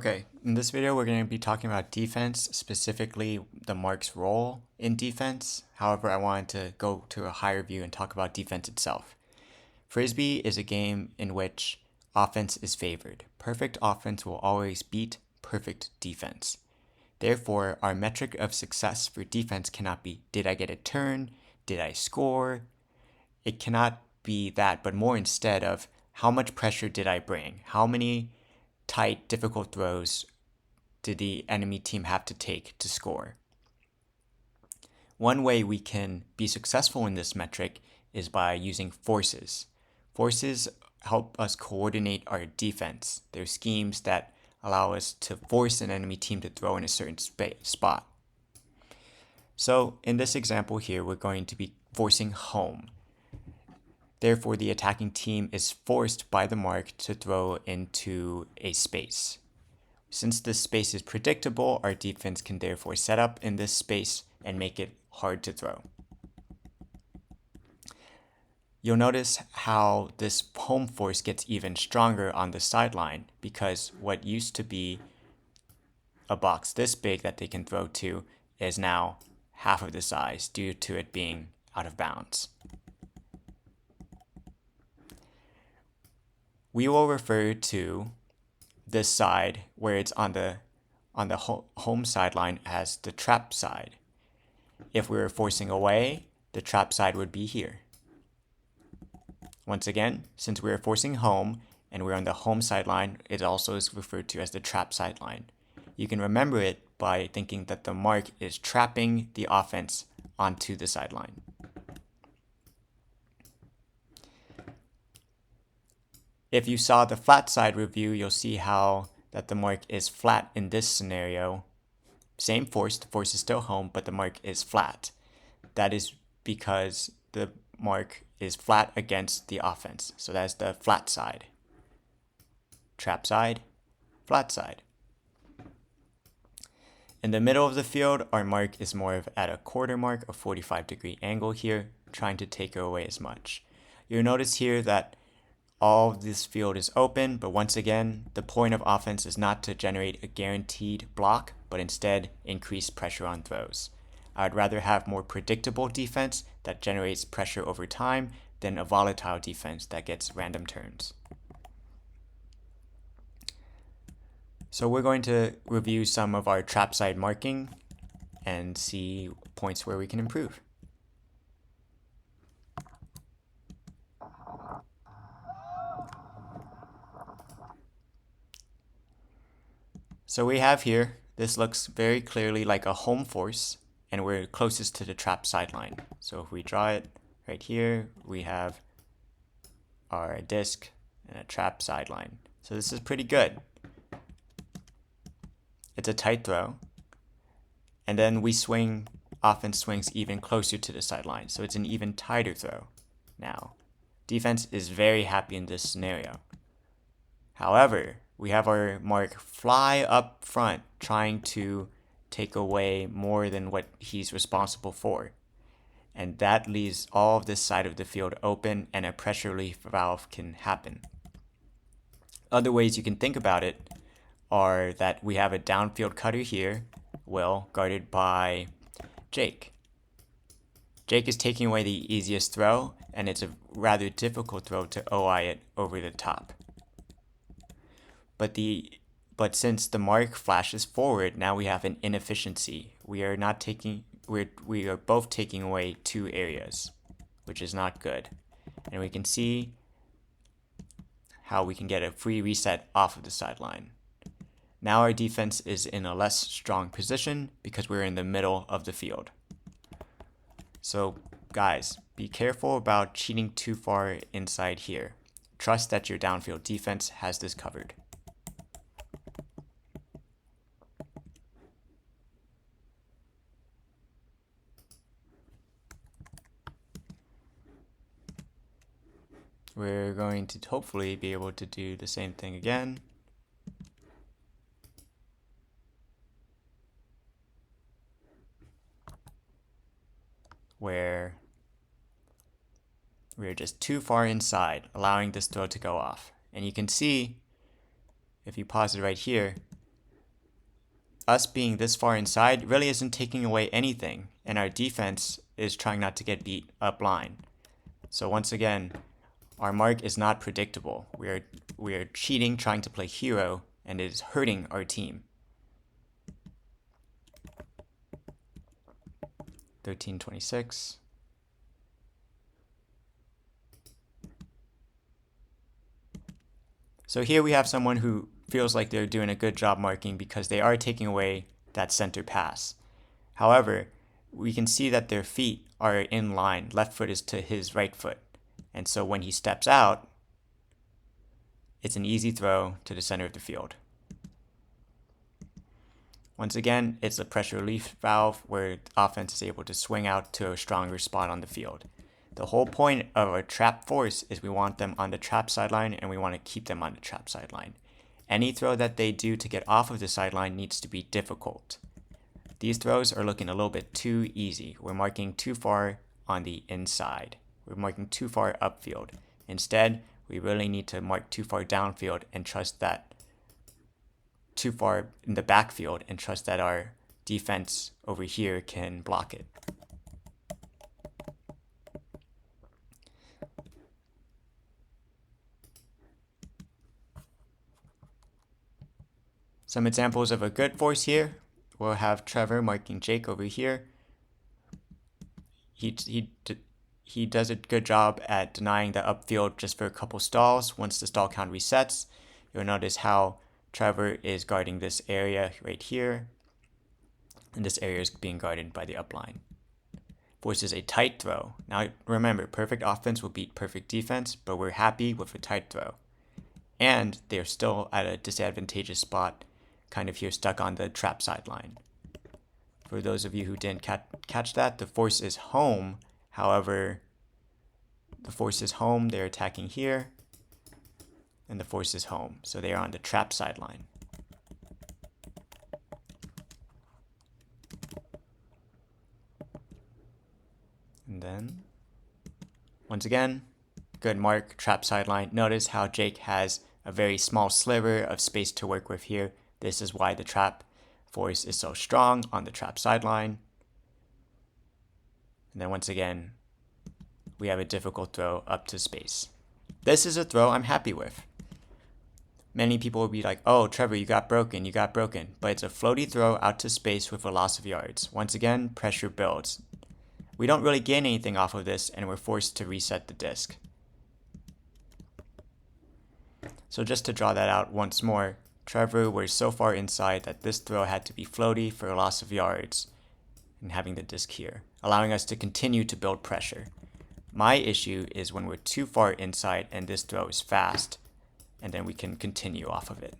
Okay, in this video we're going to be talking about defense, specifically the mark's role in defense. However, I wanted to go to a higher view and talk about defense itself. Frisbee is a game in which offense is favored. Perfect offense will always beat perfect defense. Therefore, our metric of success for defense cannot be, did I get a turn? Did I score? It cannot be that, but more instead of how much pressure did I bring? How many tight, difficult throws did the enemy team have to take to score? One way we can be successful in this metric is by using forces. Forces help us coordinate our defense. They're schemes that allow us to force an enemy team to throw in a certain spot. So in this example here, we're going to be forcing home. Therefore, the attacking team is forced by the mark to throw into a space. Since this space is predictable, our defense can therefore set up in this space and make it hard to throw. You'll notice how this home force gets even stronger on the sideline because what used to be a box this big that they can throw to is now half of the size due to it being out of bounds. We will refer to this side where it's on the home sideline as the trap side. If we were forcing away, the trap side would be here. Once again, since we are forcing home and we're on the home sideline, it also is referred to as the trap sideline. You can remember it by thinking that the mark is trapping the offense onto the sideline. If you saw the flat side review, you'll see how that the mark is flat in this scenario. Same force, the force is still home, but the mark is flat. That is because the mark is flat against the offense. So that's the flat side. Trap side, flat side. In the middle of the field, our mark is more of at a quarter mark, a 45-degree angle here, trying to take away as much. You'll notice here that all of this field is open, but once again, the point of offense is not to generate a guaranteed block, but instead increase pressure on throws. I would rather have more predictable defense that generates pressure over time than a volatile defense that gets random turns. So we're going to review some of our trap side marking and see points where we can improve. So we have here, this looks very clearly like a home force, and we're closest to the trap sideline. So if we draw it right here, we have our disc and a trap sideline. So this is pretty good. It's a tight throw. And then we swing, offense swings even closer to the sideline. So it's an even tighter throw now. Defense is very happy in this scenario. However, we have our mark fly up front, trying to take away more than what he's responsible for. And that leaves all of this side of the field open and a pressure relief valve can happen. Other ways you can think about it are that we have a downfield cutter here, Will, guarded by Jake. Jake is taking away the easiest throw, and it's a rather difficult throw to OI it over the top. But since the mark flashes forward, now we have an inefficiency. We are both taking away two areas, which is not good. And we can see how we can get a free reset off of the sideline. Now our defense is in a less strong position because we're in the middle of the field. So guys, be careful about cheating too far inside here. Trust that your downfield defense has this covered. We're going to hopefully be able to do the same thing again. Where we're just too far inside, allowing this throw to go off. And you can see, if you pause it right here, us being this far inside really isn't taking away anything, and our defense is trying not to get beat up line. So once again, our mark is not predictable. We are cheating, trying to play hero, and it is hurting our team. 1326. So here we have someone who feels like they're doing a good job marking because they are taking away that center pass. However, we can see that their feet are in line. Left foot is to his right foot. And so when he steps out, it's an easy throw to the center of the field. Once again, it's a pressure relief valve where the offense is able to swing out to a stronger spot on the field. The whole point of a trap force is we want them on the trap sideline and we want to keep them on the trap sideline. Any throw that they do to get off of the sideline needs to be difficult. These throws are looking a little bit too easy. We're marking too far on the inside. We're marking too far upfield. Instead, we really need to mark too far downfield and trust that too far in the backfield and trust that our defense over here can block it. Some examples of a good force here. We'll have Trevor marking Jake over here. He does a good job at denying the upfield just for a couple stalls. Once the stall count resets, you'll notice how Trevor is guarding this area right here. And this area is being guarded by the upline. Forces a tight throw. Now remember, perfect offense will beat perfect defense, but we're happy with a tight throw. And they're still at a disadvantageous spot, kind of here stuck on the trap sideline. For those of you who didn't catch that, the force is home. However, the force is home, they're attacking here, and the force is home, so they are on the trap sideline. And then, once again, good mark, trap sideline. Notice how Jake has a very small sliver of space to work with here. This is why the trap force is so strong on the trap sideline. And then once again, we have a difficult throw up to space. This is a throw I'm happy with. Many people will be like, oh, Trevor, you got broken. But it's a floaty throw out to space with a loss of yards. Once again, pressure builds. We don't really gain anything off of this, and we're forced to reset the disc. So just to draw that out once more, Trevor was so far inside that this throw had to be floaty for a loss of yards and having the disc here, allowing us to continue to build pressure. My issue is when we're too far inside and this throw is fast, and then we can continue off of it.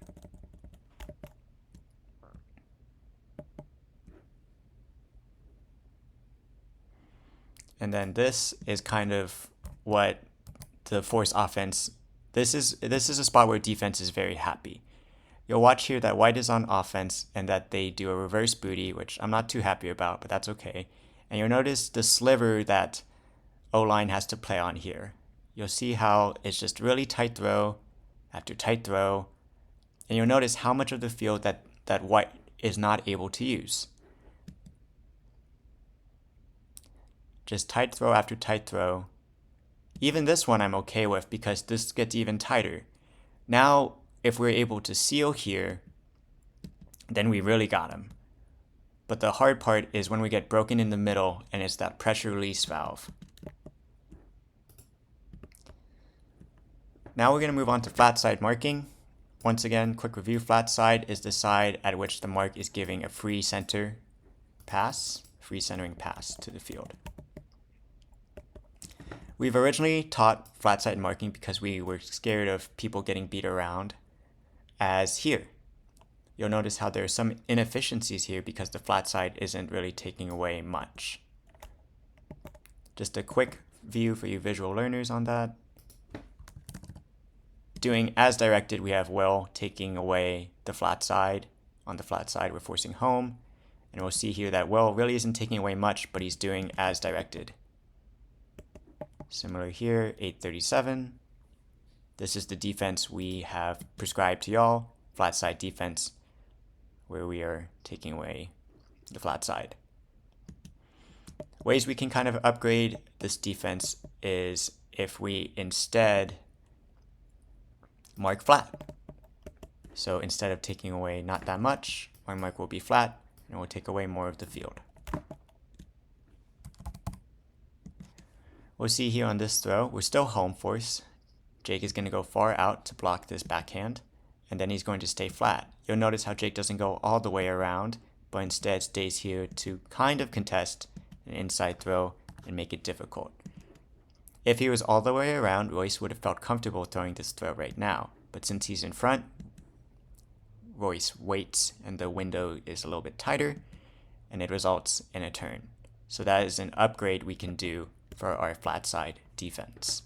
And then this is kind of what the force offense, this is a spot where defense is very happy. You'll watch here that white is on offense and that they do a reverse booty, which I'm not too happy about, but that's okay. And you'll notice the sliver that O-line has to play on here. You'll see how it's just really tight throw after tight throw. And you'll notice how much of the field that white is not able to use. Just tight throw after tight throw. Even this one I'm okay with because this gets even tighter. Now, if we're able to seal here, then we really got him. But the hard part is when we get broken in the middle and it's that pressure release valve. Now we're going to move on to flat side marking. Once again, quick review, flat side is the side at which the mark is giving a free centering pass to the field. We've originally taught flat side marking because we were scared of people getting beat around. As here, you'll notice how there are some inefficiencies here because the flat side isn't really taking away much. Just a quick view for you visual learners on that. Doing as directed, we have Will taking away the flat side. On the flat side, we're forcing home. And we'll see here that Will really isn't taking away much, but he's doing as directed. Similar here, 837. This is the defense we have prescribed to y'all, flat side defense. where we are taking away the flat side. Ways we can kind of upgrade this defense is if we instead mark flat. So instead of taking away not that much, our mark will be flat and we'll take away more of the field. We'll see here on this throw, we're still home force. Jake is going to go far out to block this backhand, and then he's going to stay flat. You'll notice how Jake doesn't go all the way around, but instead stays here to kind of contest an inside throw and make it difficult. If he was all the way around, Royce would have felt comfortable throwing this throw right now, but since he's in front, Royce waits and the window is a little bit tighter, and it results in a turn. So that is an upgrade we can do for our flat side defense.